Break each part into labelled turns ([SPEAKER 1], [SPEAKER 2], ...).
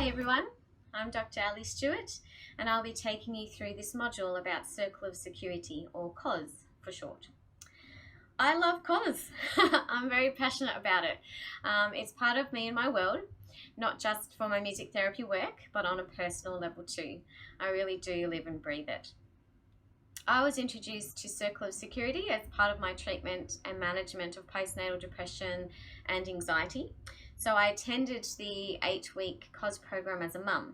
[SPEAKER 1] everyone, I'm Dr Alison Liew Stewart and I'll be taking you through this module about Circle of Security, or COS for short. I love COS. I'm very passionate about it. It's part of me and my world, not just for my music therapy work, but on a personal level too. I really do live and breathe it. I was introduced to Circle of Security as part of my treatment and management of postnatal depression and anxiety. So I attended the 8-week COS program as a mum.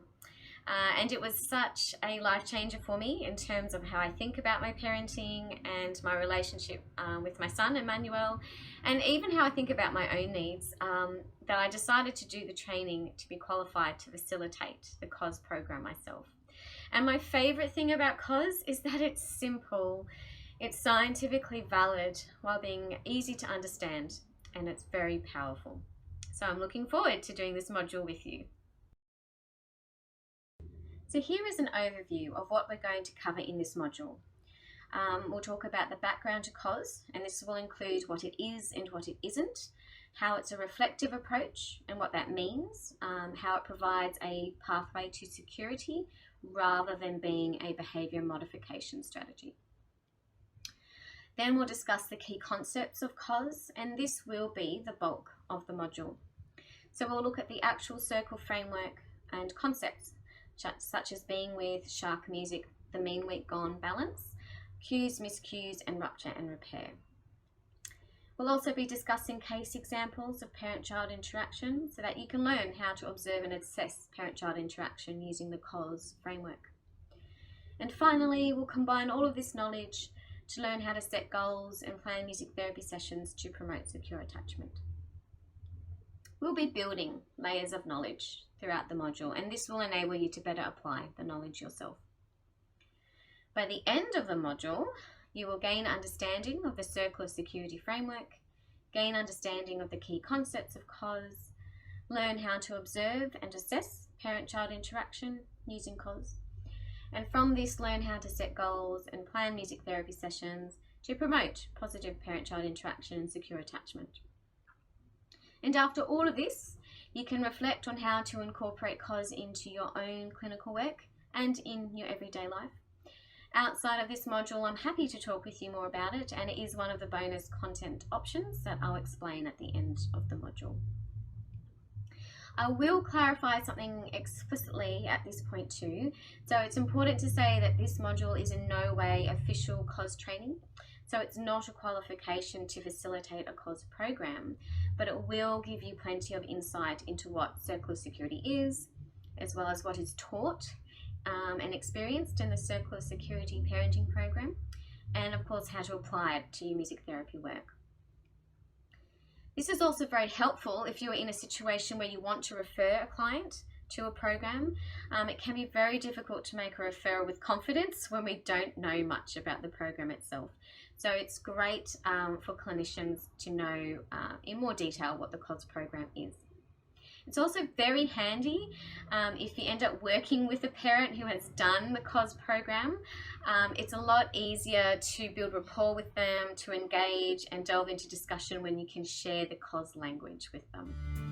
[SPEAKER 1] And it was such a life changer for me in terms of how I think about my parenting and my relationship with my son, Emmanuel, and even how I think about my own needs, that I decided to do the training to be qualified to facilitate the COS program myself. And my favorite thing about COS is that it's simple, it's scientifically valid while being easy to understand, and it's very powerful. So I'm looking forward to doing this module with you. So here is an overview of what we're going to cover in this module. We'll talk about the background to COS, and this will include what it is and what it isn't, how it's a reflective approach and what that means, how it provides a pathway to security rather than being a behaviour modification strategy. Then we'll discuss the key concepts of COS, and this will be the bulk of the module. So we'll look at the actual circle framework and concepts, such as being with, shark music, the mean week gone balance, cues, miscues, and rupture and repair. We'll also be discussing case examples of parent-child interaction so that you can learn how to observe and assess parent-child interaction using the COS framework. And finally, we'll combine all of this knowledge to learn how to set goals and plan music therapy sessions to promote secure attachment. We'll be building layers of knowledge throughout the module, and this will enable you to better apply the knowledge yourself. By the end of the module, you will gain understanding of the Circle of Security framework, gain understanding of the key concepts of COS, learn how to observe and assess parent-child interaction using COS, and from this learn how to set goals and plan music therapy sessions to promote positive parent-child interaction and secure attachment. And after all of this, you can reflect on how to incorporate COS into your own clinical work and in your everyday life. Outside of this module, I'm happy to talk with you more about it, and it is one of the bonus content options that I'll explain at the end of the module. I will clarify something explicitly at this point too. So it's important to say that this module is in no way official COS training. So it's not a qualification to facilitate a COS program, but it will give you plenty of insight into what Circle of Security is, as well as what is taught and experienced in the Circle of Security parenting program, and of course how to apply it to your music therapy work. This is also very helpful if you're in a situation where you want to refer a client to a program. It can be very difficult to make a referral with confidence when we don't know much about the program itself. So it's great for clinicians to know in more detail what the COS program is. It's also very handy if you end up working with a parent who has done the COS program. It's a lot easier to build rapport with them, to engage and delve into discussion when you can share the COS language with them.